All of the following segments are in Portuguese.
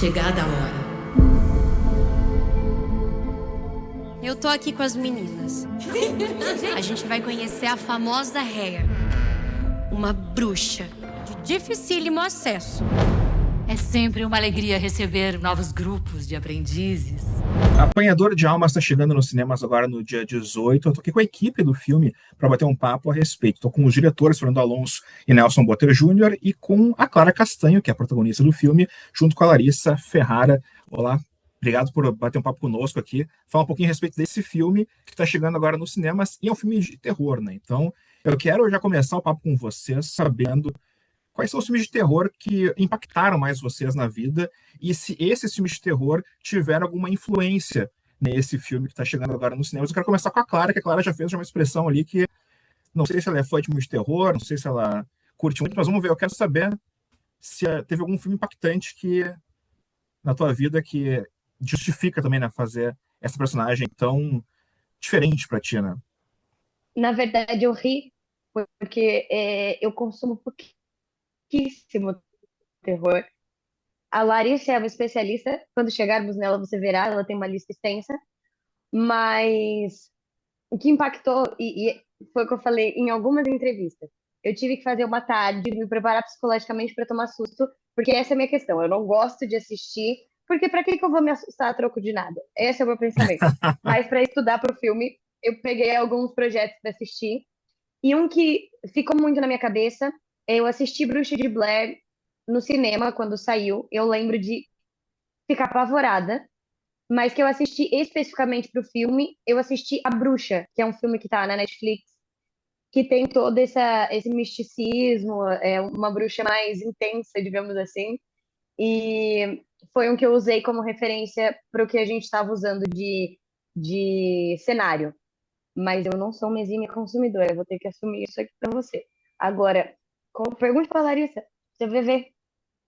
chegada a hora. Eu tô aqui com as meninas. A gente vai conhecer a famosa Rhea, uma bruxa de dificílimo acesso. É sempre uma alegria receber novos grupos de aprendizes. Apanhador de Almas está chegando nos cinemas agora no dia 18. Eu tô aqui com a equipe do filme para bater um papo a respeito. Tô com os diretores Fernando Alonso e Nelson Botter Júnior e com a Clara Castanho, que é a protagonista do filme, junto com a Larissa Ferrara. Olá, obrigado por bater um papo conosco aqui. Falar um pouquinho a respeito desse filme que está chegando agora nos cinemas e é um filme de terror, né? Então, eu quero já começar o papo com vocês sabendo quais são os filmes de terror que impactaram mais vocês na vida e se esses filmes de terror tiveram alguma influência nesse filme que está chegando agora nos cinemas. Eu quero começar com a Clara, que a Clara já fez uma expressão ali que não sei se ela é fã de filme de terror, não sei se ela curte muito, mas vamos ver. Eu quero saber se teve algum filme impactante que na tua vida que justifica também, né, fazer essa personagem tão diferente para ti, né? Na verdade, eu ri porque eu consumo pouquíssimo terror. A Larissa é uma especialista. Quando chegarmos nela, você verá, ela tem uma lista extensa. Mas o que impactou, e foi o que eu falei em algumas entrevistas, eu tive que fazer uma tarde, me preparar psicologicamente para tomar susto, porque essa é a minha questão. Eu não gosto de assistir, porque para que eu vou me assustar a troco de nada? Esse é o meu pensamento. Mas para estudar para o filme, eu peguei alguns projetos para assistir. E um que ficou muito na minha cabeça, eu assisti Bruxa de Blair no cinema quando saiu. Eu lembro de ficar apavorada, mas que eu assisti especificamente pro filme, eu assisti A Bruxa, que é um filme que tá na Netflix, que tem todo esse misticismo, é uma bruxa mais intensa, digamos assim. E foi um que eu usei como referência para o que a gente estava usando de cenário. Mas eu não sou uma exímia consumidora, eu vou ter que assumir isso aqui para você. Agora, pergunta para Larissa, você vai ver.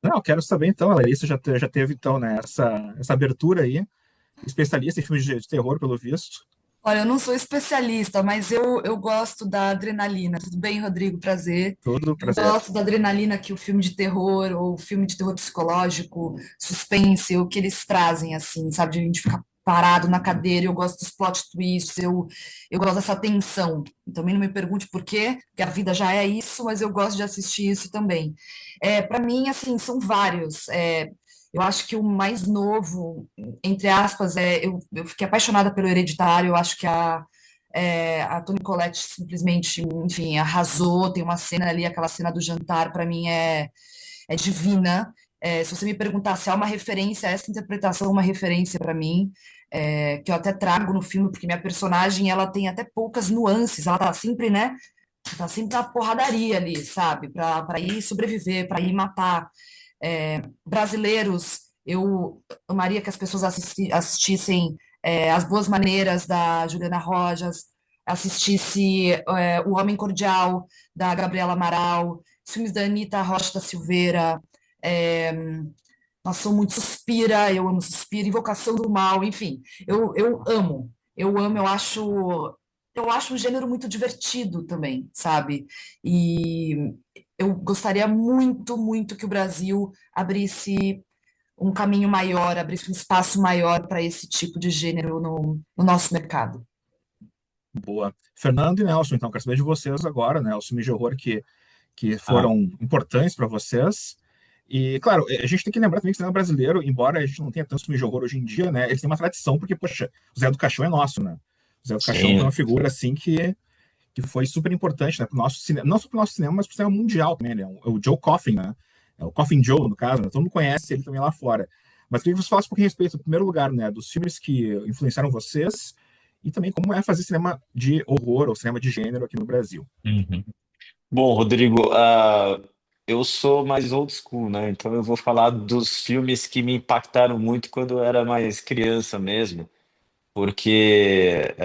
Não, eu quero saber então, a Larissa já teve então, né, essa abertura aí, especialista em filmes de terror, pelo visto. Olha, eu não sou especialista, mas eu gosto da adrenalina. Tudo bem, Rodrigo? Prazer. Todo Eu prazer. gosto da adrenalina que o filme de terror ou filme de terror psicológico, suspense, o que eles trazem, assim, sabe? De a gente ficar parado na cadeira. Eu gosto dos plot twists, eu gosto dessa tensão. Também não me pergunte por quê, porque a vida já é isso, mas eu gosto de assistir isso também. Para mim, assim, são vários. Eu acho que o mais novo, entre aspas, eu fiquei apaixonada pelo Hereditário. Eu acho que a Toni Collette simplesmente, enfim, arrasou. Tem uma cena ali, aquela cena do jantar, para mim é divina. Se você me perguntar se há uma referência, essa interpretação é uma referência para mim, que eu até trago no filme, porque minha personagem ela tem até poucas nuances. Ela tá sempre, né? Tá sempre na porradaria ali, sabe? Para ir sobreviver, para ir matar. Brasileiros, eu amaria que as pessoas assistissem As Boas Maneiras, da Juliana Rojas, assistisse O Homem Cordial, da Gabriela Amaral, os filmes da Anitta Rocha da Silveira, é, nossa, sou muito Suspira, eu amo Suspira, Invocação do Mal, enfim, eu amo, eu acho um gênero muito divertido também, sabe? E eu gostaria muito, muito que o Brasil abrisse um caminho maior, abrisse um espaço maior para esse tipo de gênero no nosso mercado. Boa. Fernando e Nelson, então, quero saber de vocês agora, né? Os filmes de horror que Ah, foram importantes para vocês. E, claro, a gente tem que lembrar também que o cinema brasileiro, embora a gente não tenha tantos filmes de horror hoje em dia, né? Eles têm uma tradição, porque, poxa, o Zé do Caixão é nosso, né? O Zé do Caixão foi uma sim, figura, assim, que foi super importante, né? Pro nosso cinema, não só pro nosso cinema, mas pro cinema mundial também, né? O Joe Coffin, né? É o Coffin Joe, no caso, né? Todo mundo conhece ele também lá fora. Mas queria que você falasse um pouquinho a respeito, em primeiro lugar, né? Dos filmes que influenciaram vocês e também como é fazer cinema de horror ou cinema de gênero aqui no Brasil. uhum. Bom, Rodrigo, eu sou mais old school, né? Então eu vou falar dos filmes que me impactaram muito quando eu era mais criança mesmo, porque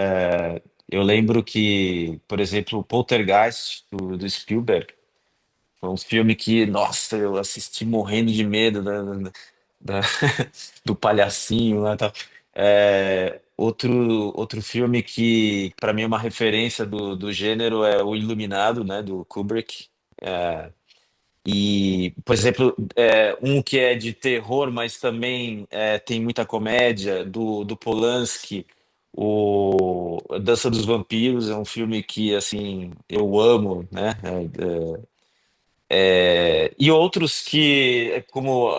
eu lembro que, por exemplo, o Poltergeist, do Spielberg, foi um filme que, nossa, eu assisti morrendo de medo da- do palhacinho lá e tal. Outro filme que, para mim, é uma referência do gênero é O Iluminado, né, do Kubrick. E, por exemplo, um que é de terror, mas também tem muita comédia, do Polanski, o Dança dos Vampiros, é um filme que, assim, eu amo, né? E outros que, como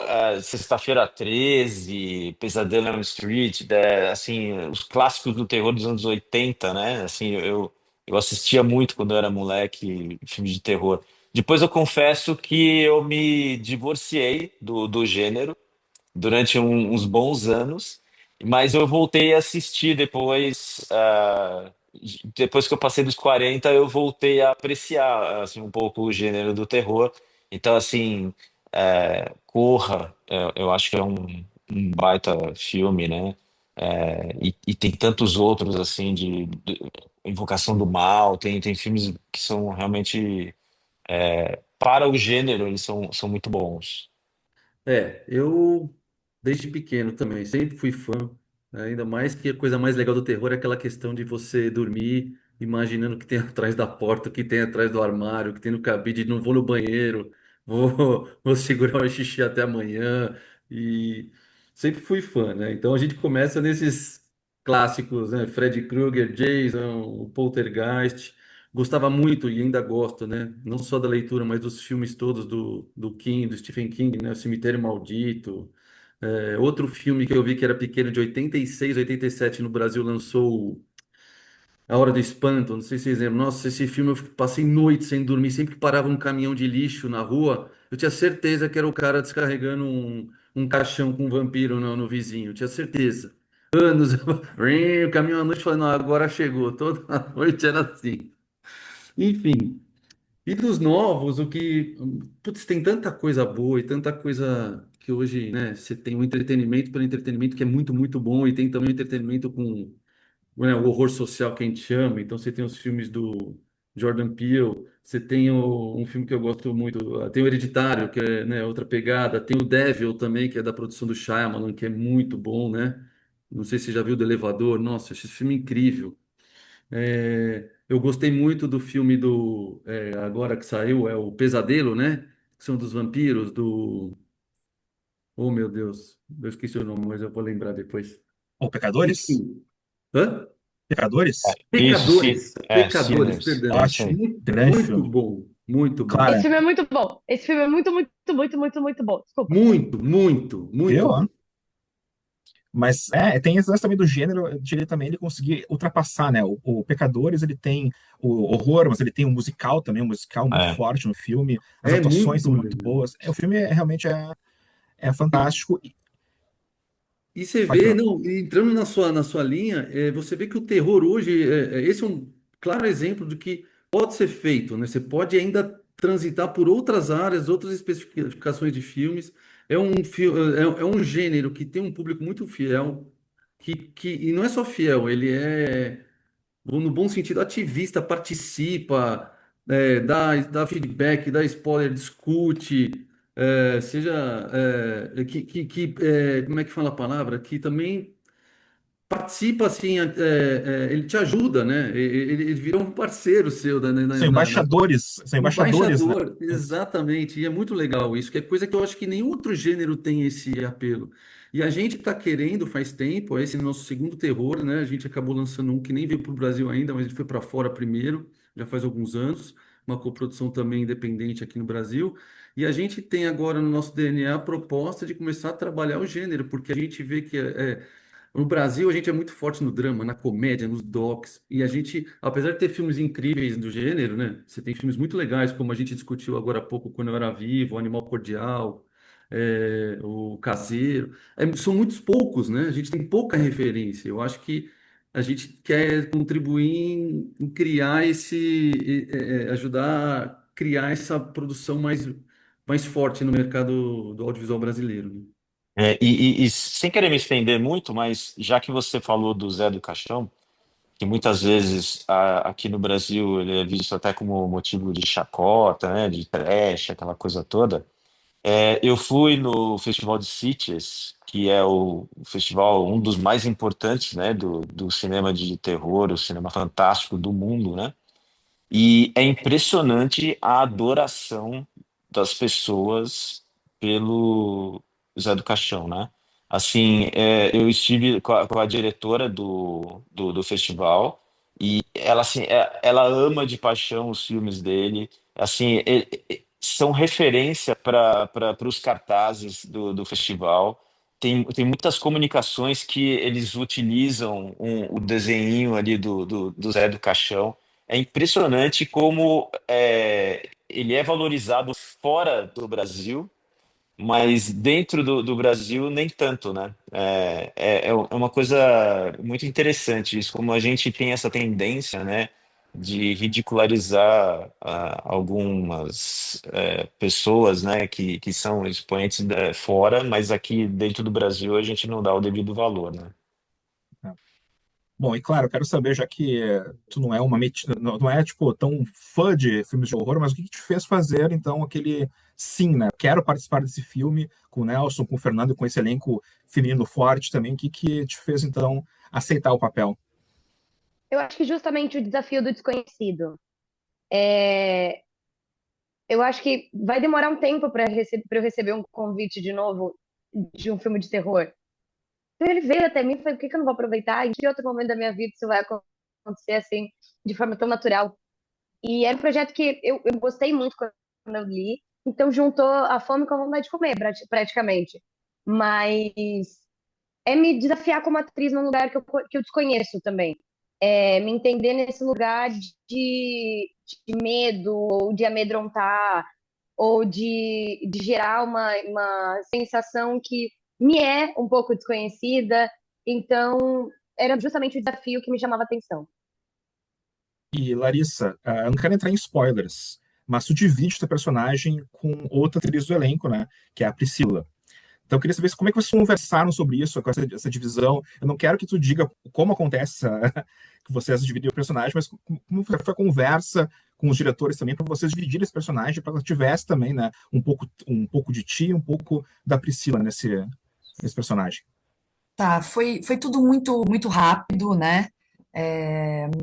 Sexta-feira 13, Pesadelo em Elm Street, assim, os clássicos do terror dos anos 80, né? Assim, eu assistia muito quando eu era moleque, filme de terror. Depois eu confesso que eu me divorciei do gênero durante uns bons anos, mas eu voltei a assistir depois, depois que eu passei dos 40, eu voltei a apreciar assim, um pouco o gênero do terror. Então, assim, Corra, eu acho que é um baita filme, né? E tem tantos outros, assim, de Invocação do Mal, tem filmes que são realmente, para o gênero, eles são muito bons. Eu desde pequeno também sempre fui fã, né? Ainda mais que a coisa mais legal do terror é aquela questão de você dormir imaginando o que tem atrás da porta, o que tem atrás do armário, o que tem no cabide, não vou no banheiro, vou segurar o xixi até amanhã e sempre fui fã, né? Então a gente começa nesses clássicos, né? Freddy Krueger, Jason, o Poltergeist. Gostava muito e ainda gosto, né? Não só da leitura, mas dos filmes todos do King, do Stephen King, né? O Cemitério Maldito. Outro filme que eu vi que era pequeno, de 86, 87 no Brasil, lançou A Hora do Espanto. Não sei se vocês lembram. Nossa, esse filme eu passei noite sem dormir. Sempre que parava um caminhão de lixo na rua, eu tinha certeza que era o cara descarregando um caixão com um vampiro no vizinho. Eu tinha certeza. Anos, o caminhão à noite, falei, não, agora chegou. Toda noite era assim. Enfim. E dos novos, o que. Putz, tem tanta coisa boa e tanta coisa que hoje, né? Você tem o entretenimento pelo entretenimento que é muito, muito bom, e tem também o entretenimento com, né, o horror social que a gente chama. Então você tem os filmes do Jordan Peele, você tem um filme que eu gosto muito, tem o Hereditário, que é, né, outra pegada, tem o Devil também, que é da produção do Shyamalan, que é muito bom, né? Não sei se você já viu do Elevador, nossa, esse filme é incrível. Eu gostei muito do filme agora que saiu, é o Pesadelo, né? Que são dos vampiros, do. Oh, meu Deus, eu esqueci o nome, mas eu vou lembrar depois. Ou Pecadores? Enfim. Hã? Pecadores? Isso, sim, Pecadores, Sinners, é perdão. isso aí. Ótimo, Muito, grande muito filme. bom, muito bom. Esse Clara, filme é muito bom. Esse filme é muito, muito, muito, muito, muito bom. Desculpa. Muito, muito, muito eu bom. amo. Mas tem esse lance também do gênero, de ele também ele conseguir ultrapassar, né? O Pecadores, ele tem o horror, mas ele tem um musical também, um musical muito É. forte no filme, as É atuações muito são muito legal. boas. O filme realmente é fantástico. E você Pode vê, falar. não, entrando na sua linha, você vê que o terror hoje, esse é um claro exemplo do que pode ser feito, né? Você pode ainda transitar por outras áreas, outras especificações de filmes. É um gênero que tem um público muito fiel, e não é só fiel, ele é no bom sentido, ativista, participa, dá feedback, dá spoiler, discute, seja, como é que fala a palavra? Que também participa, assim, ele te ajuda, né? Ele vira um parceiro seu São embaixadores, né? embaixador, exatamente. E é muito legal isso, que é coisa que eu acho que nenhum outro gênero tem esse apelo. E a gente está querendo faz tempo, esse é o nosso segundo terror, né? A gente acabou lançando um que nem veio para o Brasil ainda, mas ele foi para fora primeiro, já faz alguns anos, uma coprodução também independente aqui no Brasil. E a gente tem agora no nosso DNA a proposta de começar a trabalhar o gênero, porque a gente vê que no Brasil, a gente é muito forte no drama, na comédia, nos docs. E a gente, apesar de ter filmes incríveis do gênero, né? Você tem filmes muito legais, como a gente discutiu agora há pouco, Quando Eu Era Vivo, Animal Cordial, o Caseiro. São muitos poucos, né? A gente tem pouca referência. Eu acho que a gente quer contribuir em criar ajudar a criar essa produção mais forte no mercado do audiovisual brasileiro, né? E sem querer me estender muito, mas já que você falou do Zé do Caixão, que muitas vezes aqui no Brasil ele é visto até como motivo de chacota, né, de trash, aquela coisa toda. Eu fui no Festival de Sitges, que é o festival, um dos mais importantes, né, do cinema de terror, o cinema fantástico do mundo, né? E é impressionante a adoração das pessoas pelo Zé do Caixão, né? Assim, eu estive com a diretora do festival e ela, assim, ela ama de paixão os filmes dele. Assim, são referência para os cartazes do festival. Tem muitas comunicações que eles utilizam o desenho ali do Zé do Caixão. É impressionante como ele é valorizado fora do Brasil, mas dentro do Brasil nem tanto, né? É uma coisa muito interessante isso, como a gente tem essa tendência, né, de ridicularizar algumas pessoas, né, que são expoentes fora, mas aqui dentro do Brasil a gente não dá o devido valor, né? Bom, e claro, eu quero saber, já que tu não é não é tipo tão fã de filmes de horror, mas o que que te fez fazer então aquele sim, né? Quero participar desse filme com o Nelson, com o Fernando, com esse elenco feminino forte também. O que que te fez então aceitar o papel? Eu acho que justamente o desafio do desconhecido. É, eu acho que vai demorar um tempo para eu receber um convite de novo de um filme de terror. Então ele veio até mim e falou, por que que eu não vou aproveitar? Em que outro momento da minha vida isso vai acontecer assim, de forma tão natural? E era um projeto que eu gostei muito quando eu li. Então juntou a fome com a vontade de comer, praticamente. Mas é me desafiar como atriz num lugar que eu desconheço também. É me entender nesse lugar de medo, ou de amedrontar, ou de gerar uma sensação que me é um pouco desconhecida. Então, era justamente o desafio que me chamava a atenção. E Larissa, eu não quero entrar em spoilers, mas tu divide o teu personagem com outra atriz do elenco, né? Que é a Priscila. Então, eu queria saber como é que vocês conversaram sobre isso, com essa divisão. Eu não quero que tu diga como acontece que vocês dividem o personagem, mas como foi a conversa com os diretores também, para vocês dividirem esse personagem, para que tivesse também, né, um pouco de ti, um pouco da Priscila nesse personagem. Tá, foi tudo muito, muito rápido, né?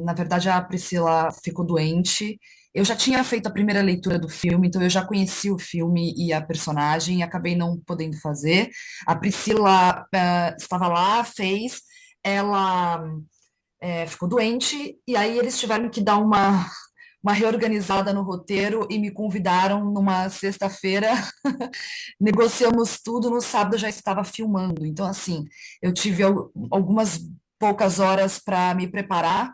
Na verdade, a Priscila ficou doente. Eu já tinha feito a primeira leitura do filme, então eu já conheci o filme e a personagem, e acabei não podendo fazer. A Priscila, estava lá, fez, ela, ficou doente, e aí eles tiveram que dar uma reorganizada no roteiro e me convidaram numa sexta-feira. Negociamos tudo, no sábado eu já estava filmando. Então, assim, eu tive algumas poucas horas para me preparar,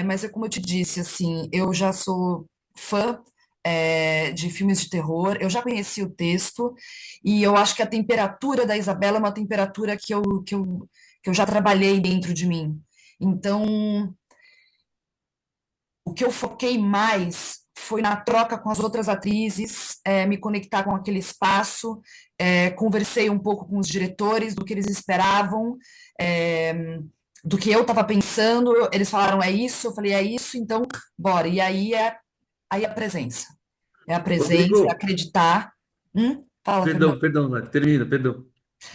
mas é como eu te disse, assim, eu já sou fã, de filmes de terror, eu já conheci o texto, e eu acho que a temperatura da Isabela é uma temperatura que eu já trabalhei dentro de mim. Então, o que eu foquei mais foi na troca com as outras atrizes, me conectar com aquele espaço, conversei um pouco com os diretores do que eles esperavam, é, do que eu estava pensando. Eles falaram, é isso, eu falei, é isso, então bora. E aí a presença. É a presença, é Rodrigo, acreditar. Fala, perdão, Fernando. perdão, Mari, termina, perdão.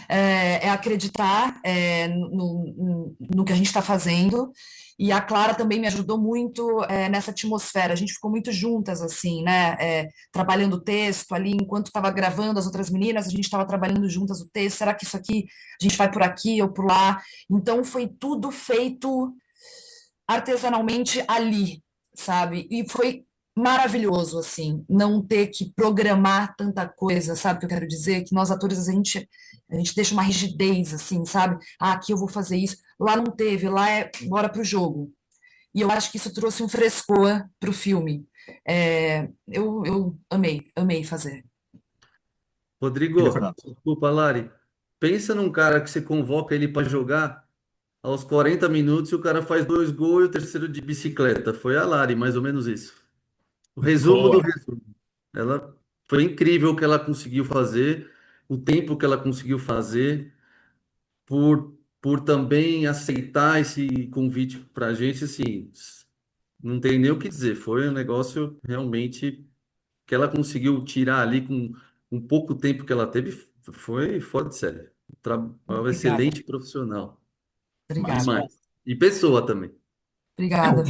É acreditar, no que a gente está fazendo. E a Clara também me ajudou muito, nessa atmosfera. A gente ficou muito juntas, assim, né? Trabalhando o texto ali, enquanto estava gravando as outras meninas, a gente estava trabalhando juntas o texto. Será que isso aqui a gente vai por aqui ou por lá? Então foi tudo feito artesanalmente ali, sabe? E foi maravilhoso, assim, não ter que programar tanta coisa, sabe o que eu quero dizer? Que nós atores, a gente deixa uma rigidez, assim, sabe? Ah, aqui eu vou fazer isso. Lá não teve, lá é bora pro jogo. E eu acho que isso trouxe um frescor pro filme. Eu amei, amei fazer. Filha Rodrigo, Fernando. desculpa, Lari. Pensa num cara que você convoca ele para jogar aos 40 minutos e o cara faz dois gols e o terceiro de bicicleta. Foi a Lari, mais ou menos isso. O resumo do Boa. resumo. Ela foi incrível o que ela conseguiu fazer, o tempo que ela conseguiu fazer, por também aceitar esse convite para a gente, assim, não tem nem o que dizer. Foi um negócio realmente que ela conseguiu tirar ali com um pouco tempo que ela teve, foi fora de série. Um trabalho Obrigada, excelente profissional. Massa. obrigada, Demais. E pessoa também. É, obrigada.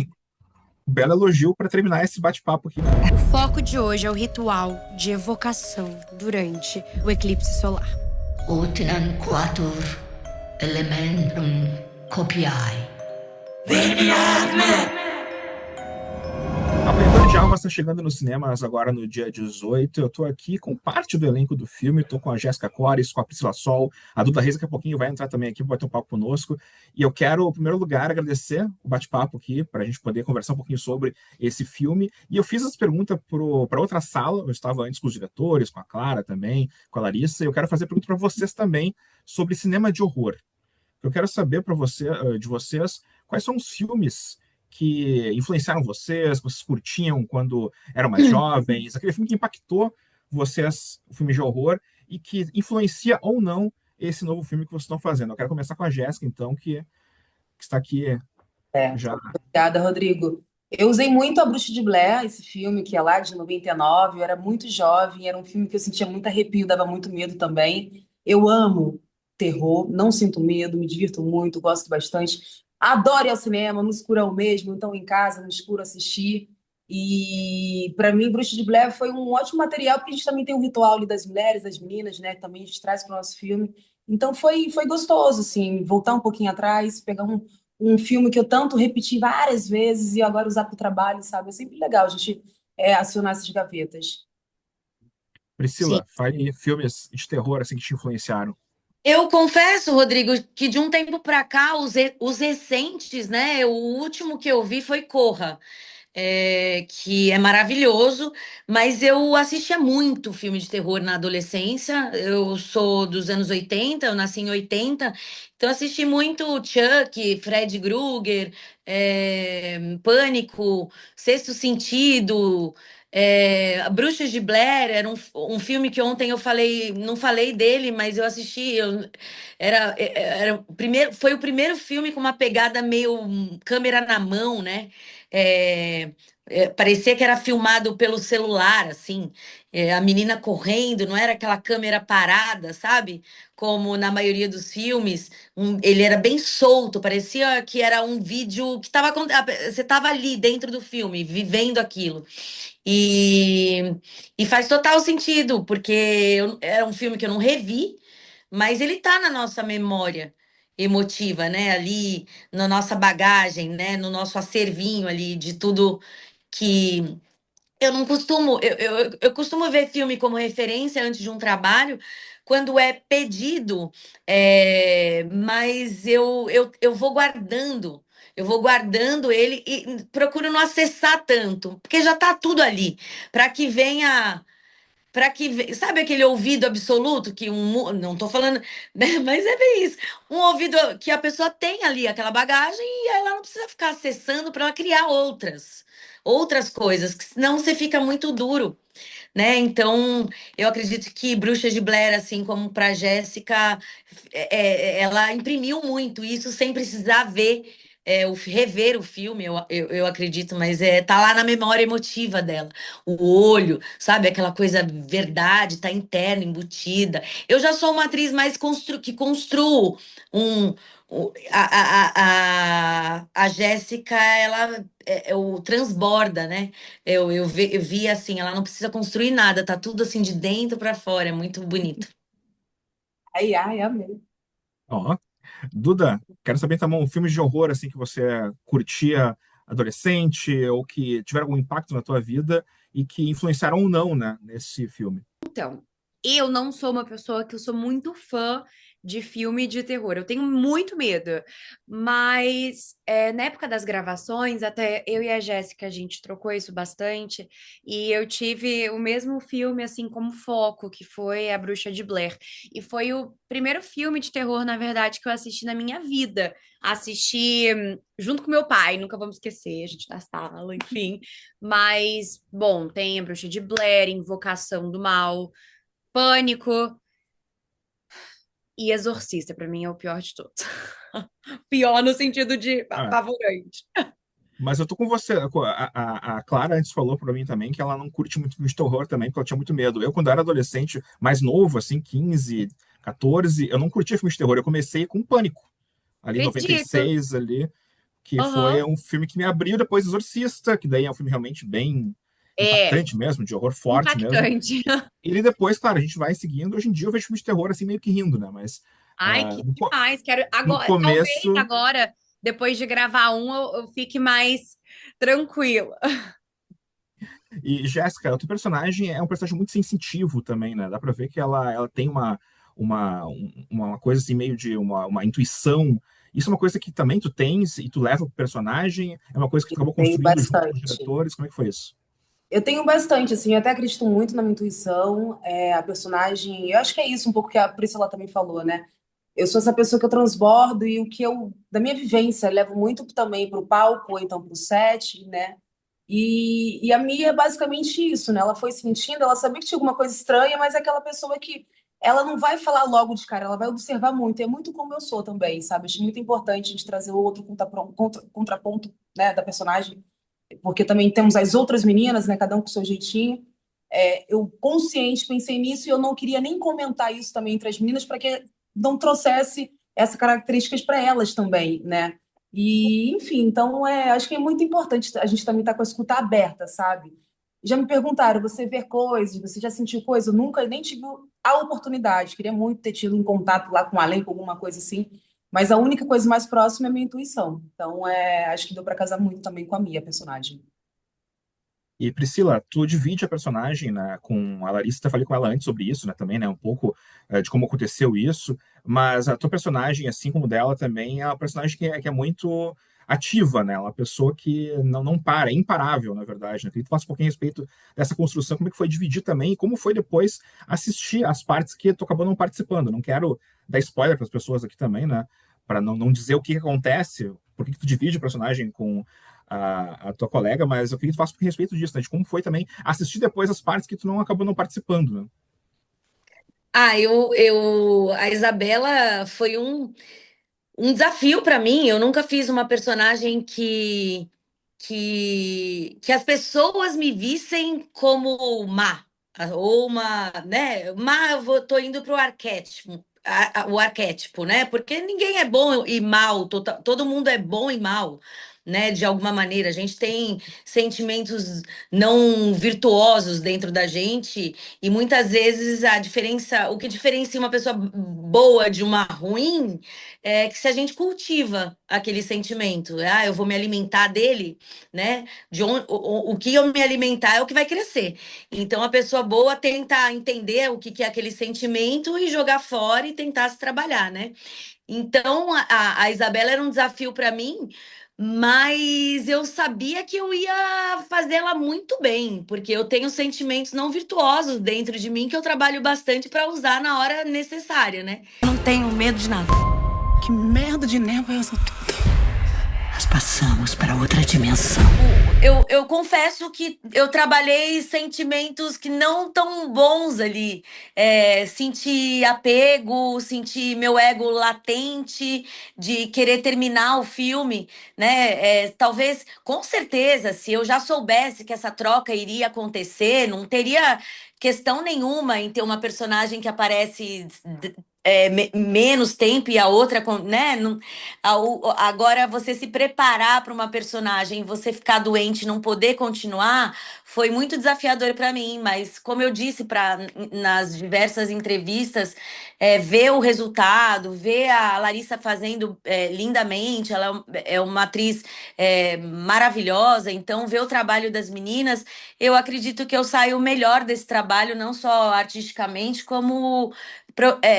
belo elogio para terminar esse bate-papo aqui. O foco de hoje é o ritual de evocação durante o eclipse solar. Utinan quatur elementum copiae. Apanhador de Almas está chegando nos cinemas agora no dia 18. Eu estou aqui com parte do elenco do filme. Estou com a Jéssica Cores, com a Priscila Sol. A Duda Reis daqui a pouquinho vai entrar também aqui para bater um papo conosco. E eu quero, em primeiro lugar, agradecer o bate-papo aqui, para a gente poder conversar um pouquinho sobre esse filme. E eu fiz as perguntas para outra sala. Eu estava antes com os diretores, com a Clara também, com a Larissa. E eu quero fazer pergunta para vocês também sobre cinema de horror. Eu quero saber de vocês quais são os filmes que influenciaram vocês, que vocês curtiam quando eram mais jovens, aquele filme que impactou vocês, o filme de horror, e que influencia ou não esse novo filme que vocês estão fazendo. Eu quero começar com a Jéssica, então, que está aqui É, já. obrigada, Rodrigo. Eu usei muito A Bruxa de Blair, esse filme que é lá de 99. Eu era muito jovem, era um filme que eu sentia muito arrepio, dava muito medo também. Eu amo terror, não sinto medo, me divirto muito, gosto bastante. Adoro ir ao cinema, no escurão mesmo, então em casa, no escuro, assistir. E para mim, Bruxa de Blair foi um ótimo material, porque a gente também tem um ritual ali das mulheres, das meninas, né? Também a gente traz para o nosso filme. Então foi gostoso, assim, voltar um pouquinho atrás, pegar um filme que eu tanto repeti várias vezes e agora usar para o trabalho, sabe? É sempre legal a gente acionar essas gavetas. Sim. Priscila, fale filmes de terror assim que te influenciaram. Eu confesso, Rodrigo, que de um tempo para cá, os recentes, né? O último que eu vi foi Corra. Que é maravilhoso, mas eu assistia muito filme de terror na adolescência. Eu sou dos anos 80, eu nasci em 80, então assisti muito Chuck, Fred Krueger, Pânico, Sexto Sentido. Bruxas de Blair era um filme que ontem eu falei, não falei dele, mas eu assisti. Era o primeiro, foi o primeiro filme com uma pegada meio câmera na mão, né? É, parecia que era filmado pelo celular, assim, a menina correndo, não era aquela câmera parada, sabe? Como na maioria dos filmes, ele era bem solto, parecia que era um vídeo que estava. Você estava ali dentro do filme, vivendo aquilo. E, e faz total sentido, porque era um filme que eu não revi, mas ele tá na nossa memória emotiva, né? Ali na nossa bagagem, né? No nosso acervinho ali de tudo que eu não costumo, eu costumo ver filme como referência antes de um trabalho, quando é pedido, mas eu vou guardando. Eu vou guardando ele e procuro não acessar tanto, porque já está tudo ali, para que venha sabe aquele ouvido absoluto que não tô falando, né, mas é bem isso, um ouvido que a pessoa tem ali aquela bagagem e ela não precisa ficar acessando para ela criar outras coisas, que senão você fica muito duro, né? Então, eu acredito que Bruxa de Blair, assim como para Jéssica, ela imprimiu muito isso sem precisar ver, rever o filme, eu acredito, mas tá lá na memória emotiva dela. O olho, sabe? Aquela coisa verdade, tá interna, embutida. Eu já sou uma atriz mais que construo um. A Jéssica, ela o transborda, né? Eu vi assim, ela não precisa construir nada, tá tudo assim de dentro para fora, é muito bonito. Ai, ai, amei. Ó, Duda, quero saber também um filme de horror assim que você curtia adolescente ou que tiveram algum impacto na tua vida e que influenciaram ou não, né, nesse filme. Então, eu não sou uma pessoa que eu sou muito fã de filme de terror. Eu tenho muito medo. Mas na época das gravações, até eu e a Jéssica, a gente trocou isso bastante. E eu tive o mesmo filme, assim, como foco, que foi A Bruxa de Blair. E foi o primeiro filme de terror, na verdade, que eu assisti na minha vida. Assisti junto com meu pai, nunca vamos esquecer, a gente na sala, enfim. Mas, bom, tem A Bruxa de Blair, Invocação do Mal, Pânico e Exorcista, pra mim é o pior de todos. Pior no sentido de Ah, apavorante. mas eu tô com você. A Clara antes falou pra mim também que ela não curte muito filme de terror também, porque ela tinha muito medo. Eu, quando era adolescente, mais novo, assim, 15, 14, eu não curtia filme de terror. Eu comecei com Pânico, ali em Acredito. 96, ali, que foi um filme que me abriu depois do Exorcista, que daí é um filme realmente bem É, impactante mesmo, de horror forte mesmo. impactante. E ele depois, claro, a gente vai seguindo. Hoje em dia eu vejo filme de terror assim meio que rindo, né? Mas Ai, que demais. Quero no agora, talvez começo. agora, depois de gravar eu fique mais tranquila. E Jéssica, o teu personagem é um personagem muito sensitivo também, né? Dá pra ver que ela tem uma coisa assim, meio de uma intuição. Isso é uma coisa que também tu tens e tu leva pro personagem? É uma coisa que tu acabou Tenho construindo junto com os bastante. diretores? Como é que foi isso? Eu tenho bastante, assim, eu até acredito muito na minha intuição. A personagem, eu acho que é isso um pouco que a Priscila também falou, né? Eu sou essa pessoa que eu transbordo e o que eu, da minha vivência, levo muito também para o palco, ou então para o set, né? E a Mia é basicamente isso, né? Ela foi sentindo, ela sabia que tinha alguma coisa estranha, mas é aquela pessoa que ela não vai falar logo de cara, ela vai observar muito. E é muito como eu sou também, sabe? Acho muito importante a gente trazer o outro contraponto, né, da personagem, porque também temos as outras meninas, né? Cada um com o seu jeitinho. Eu consciente pensei nisso e eu não queria nem comentar isso também entre as meninas para que não trouxesse essas características para elas também, né? E, enfim, então acho que é muito importante a gente também estar com a escuta aberta, sabe? Já me perguntaram, você vê coisas, você já sentiu coisa? Eu nunca nem tive a oportunidade, queria muito ter tido um contato lá com além, com alguma coisa assim, mas a única coisa mais próxima é a minha intuição. Então, acho que deu para casar muito também com a minha personagem. E Priscila, tu divide a personagem, né, com a Larissa, eu falei com ela antes sobre isso, né, também, né, um pouco de como aconteceu isso, mas a tua personagem, assim como dela também, é uma personagem que é muito ativa, né, uma pessoa que não para, é imparável, na verdade, né. Queria que tu falasse um pouquinho a respeito dessa construção, como é que foi dividir também, e como foi depois assistir as partes que tu acabou não participando. Não quero dar spoiler para as pessoas aqui também, né, para não dizer o que acontece, por que tu divide o personagem com a tua colega, mas eu queria que tu falasse a respeito disso, né? De como foi também assistir depois as partes que tu não acabou não participando, né? A Isabela foi um desafio para mim. Eu nunca fiz uma personagem que as pessoas me vissem como má, ou uma, né? Má, tô indo pro arquétipo. O arquétipo, né? Porque ninguém é bom e mal, todo mundo é bom e mal, né? De alguma maneira. A gente tem sentimentos não virtuosos dentro da gente, e muitas vezes o que diferencia uma pessoa boa de uma ruim é que se a gente cultiva aquele sentimento, eu vou me alimentar dele, né? O que eu me alimentar é o que vai crescer. Então a pessoa boa tenta entender o que é aquele sentimento e jogar fora e tentar se trabalhar, né? Então a Isabela era um desafio para mim, mas eu sabia que eu ia fazê-la muito bem, porque eu tenho sentimentos não virtuosos dentro de mim que eu trabalho bastante para usar na hora necessária, né? Eu não tenho medo de nada. Que merda de névoa é essa tudo? Nós passamos para outra dimensão. Eu confesso que eu trabalhei sentimentos que não tão bons ali. Senti apego, senti meu ego latente de querer terminar o filme, né? Talvez, com certeza, se eu já soubesse que essa troca iria acontecer, não teria questão nenhuma em ter uma personagem que aparece menos tempo e a outra, né? Agora, você se preparar para uma personagem, você ficar doente, não poder continuar, foi muito desafiador para mim. Mas, como eu disse nas diversas entrevistas, ver o resultado, ver a Larissa fazendo lindamente, ela é uma atriz maravilhosa. Então, ver o trabalho das meninas, eu acredito que eu saio melhor desse trabalho, não só artisticamente, como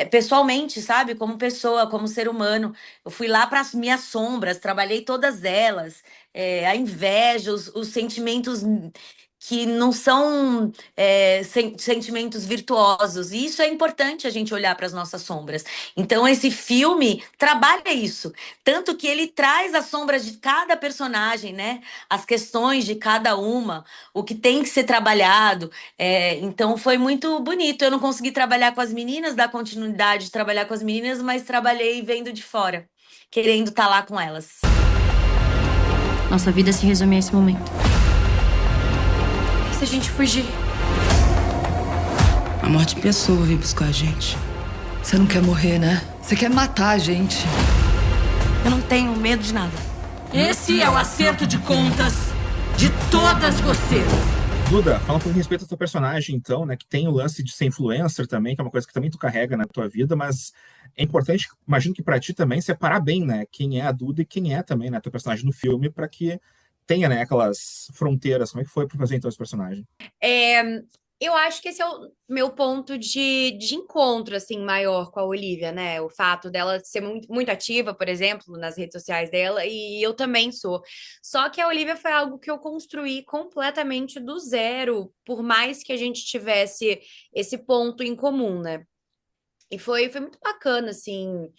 pessoalmente, sabe? Como pessoa, como ser humano. Eu fui lá para as minhas sombras, trabalhei todas elas, a inveja, os sentimentos que não são sentimentos virtuosos. E isso é importante a gente olhar para as nossas sombras. Então, esse filme trabalha isso. Tanto que ele traz as sombras de cada personagem, né? As questões de cada uma, o que tem que ser trabalhado. Então, foi muito bonito. Eu não consegui trabalhar com as meninas, dar continuidade de trabalhar com as meninas, mas trabalhei vendo de fora, querendo estar lá com elas. Nossa vida se resume a esse momento. E se a gente fugir? A morte em pessoa veio buscar a gente. Você não quer morrer, né? Você quer matar a gente. Eu não tenho medo de nada. Esse é o acerto de contas de todas vocês. Duda, fala um pouco a respeito do teu personagem, então, né? Que tem o lance de ser influencer também, que é uma coisa que também tu carrega na tua vida, mas é importante, imagino que pra ti também, separar bem, né? Quem é a Duda e quem é também, né? Teu personagem no filme, pra que tenha, né, aquelas fronteiras. Como é que foi pra fazer então esse personagem? É, eu acho que esse é o meu ponto de encontro, assim, maior com a Olivia, né? O fato dela ser muito ativa, por exemplo, nas redes sociais dela, e eu também sou. Só que a Olivia foi algo que eu construí completamente do zero, por mais que a gente tivesse esse ponto em comum, né? E foi muito bacana, assim,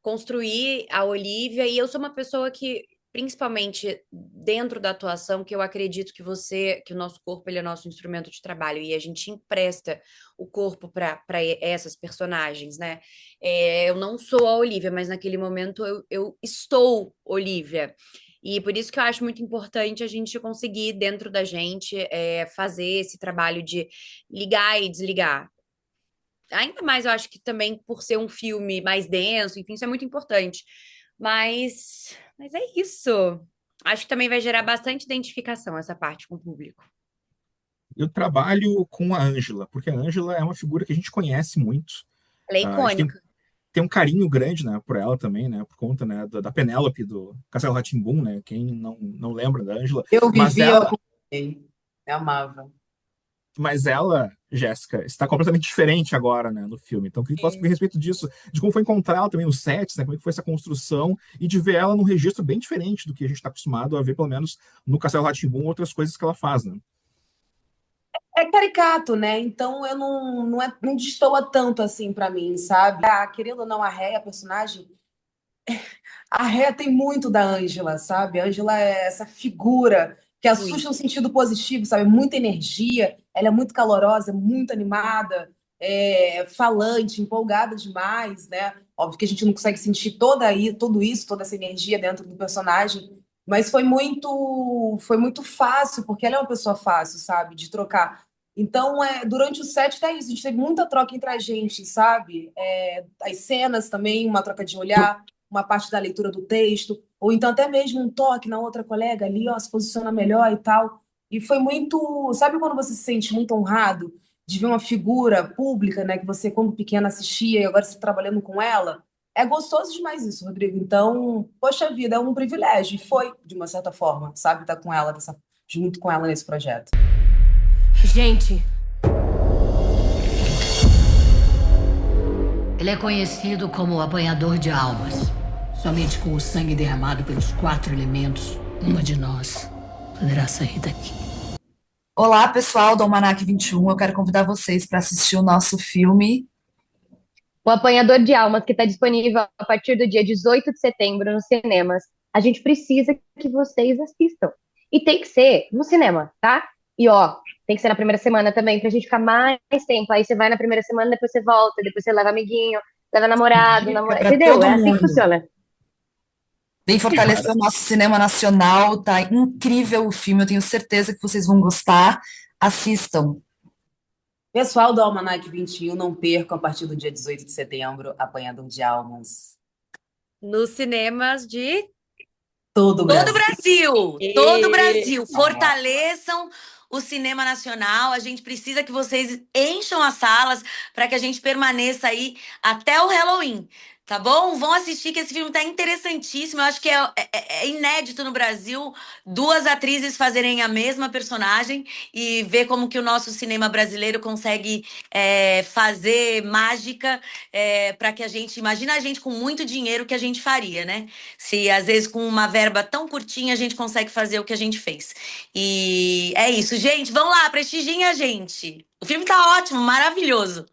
construir a Olivia, e eu sou uma pessoa que, principalmente dentro da atuação, que eu acredito que o nosso corpo ele é nosso instrumento de trabalho e a gente empresta o corpo para essas personagens, né? Eu não sou a Olivia, mas naquele momento eu estou Olivia. E por isso que eu acho muito importante a gente conseguir, dentro da gente, fazer esse trabalho de ligar e desligar. Ainda mais, eu acho que também por ser um filme mais denso, enfim, isso é muito importante. Mas é isso. Acho que também vai gerar bastante identificação essa parte com o público. Eu trabalho com a Ângela, porque a Ângela é uma figura que a gente conhece muito. Ela é A gente icônica. tem um carinho grande, né, por ela também, né, por conta, né, da Penélope, do Castelo rá tim né, quem não lembra da Ângela. Eu Mas vivia, eu ela, acompanhei. Eu amava. mas ela, Jéssica, está completamente diferente agora, né, no filme. Então, eu queria que tu falasse a respeito disso, de como foi encontrar ela também nos sets, né, como é que foi essa construção, e de ver ela num registro bem diferente do que a gente está acostumado a ver, pelo menos no Castelo rá tim outras coisas que ela faz, né. É caricato, né? Então eu não destoa tanto assim pra mim, sabe? Querendo ou não, a Rhea, a personagem, a Rhea tem muito da Ângela, sabe? A Ângela é essa figura que assusta no Muito. sentido positivo, sabe? Muita energia, ela é muito calorosa, muito animada, falante, empolgada demais, né? Óbvio que a gente não consegue sentir tudo isso, toda essa energia dentro do personagem, mas foi muito fácil, porque ela é uma pessoa fácil, sabe? De trocar. Então, durante o set, é isso, a gente teve muita troca entre a gente, sabe? As cenas também, uma troca de olhar, uma parte da leitura do texto, ou então até mesmo um toque na outra colega ali, ó, se posiciona melhor e tal. E foi muito. Sabe quando você se sente muito honrado de ver uma figura pública, né, que você, quando pequena, assistia e agora você está trabalhando com ela? É gostoso demais isso, Rodrigo. Então, poxa vida, é um privilégio. E foi, de uma certa forma, sabe, estar com ela, junto com ela nesse projeto. Gente, ele é conhecido como o apanhador de almas. Somente com o sangue derramado pelos 4 elementos, uma de nós poderá sair daqui. Olá, pessoal do Almanac 21. Eu quero convidar vocês para assistir o nosso filme. O Apanhador de Almas, que está disponível a partir do dia 18 de setembro nos cinemas. A gente precisa que vocês assistam. E tem que ser no cinema, tá? E ó, tem que ser na primeira semana também, pra gente ficar mais tempo. Aí você vai na primeira semana, depois você volta, depois você leva amiguinho, leva namorado, Dica para entendeu? todo É assim que mundo. funciona. Vem fortalecer o nosso cinema nacional. Tá incrível o filme. Eu tenho certeza que vocês vão gostar. Assistam. Pessoal do Almanac 21, não percam a partir do dia 18 de setembro, Apanhador de Almas. Nos cinemas de Todo o Todo o Brasil. Brasil, todo o Brasil, fortaleçam o cinema nacional. A gente precisa que vocês encham as salas para que a gente permaneça aí até o Halloween, tá bom? Vão assistir que esse filme tá interessantíssimo. Eu acho que é inédito no Brasil 2 atrizes fazerem a mesma personagem e ver como que o nosso cinema brasileiro consegue fazer mágica para que a gente... Imagina a gente com muito dinheiro, o que a gente faria, né? Se às vezes com uma verba tão curtinha a gente consegue fazer o que a gente fez. E é isso, gente. Vão lá, prestigiem a gente. O filme tá ótimo, maravilhoso.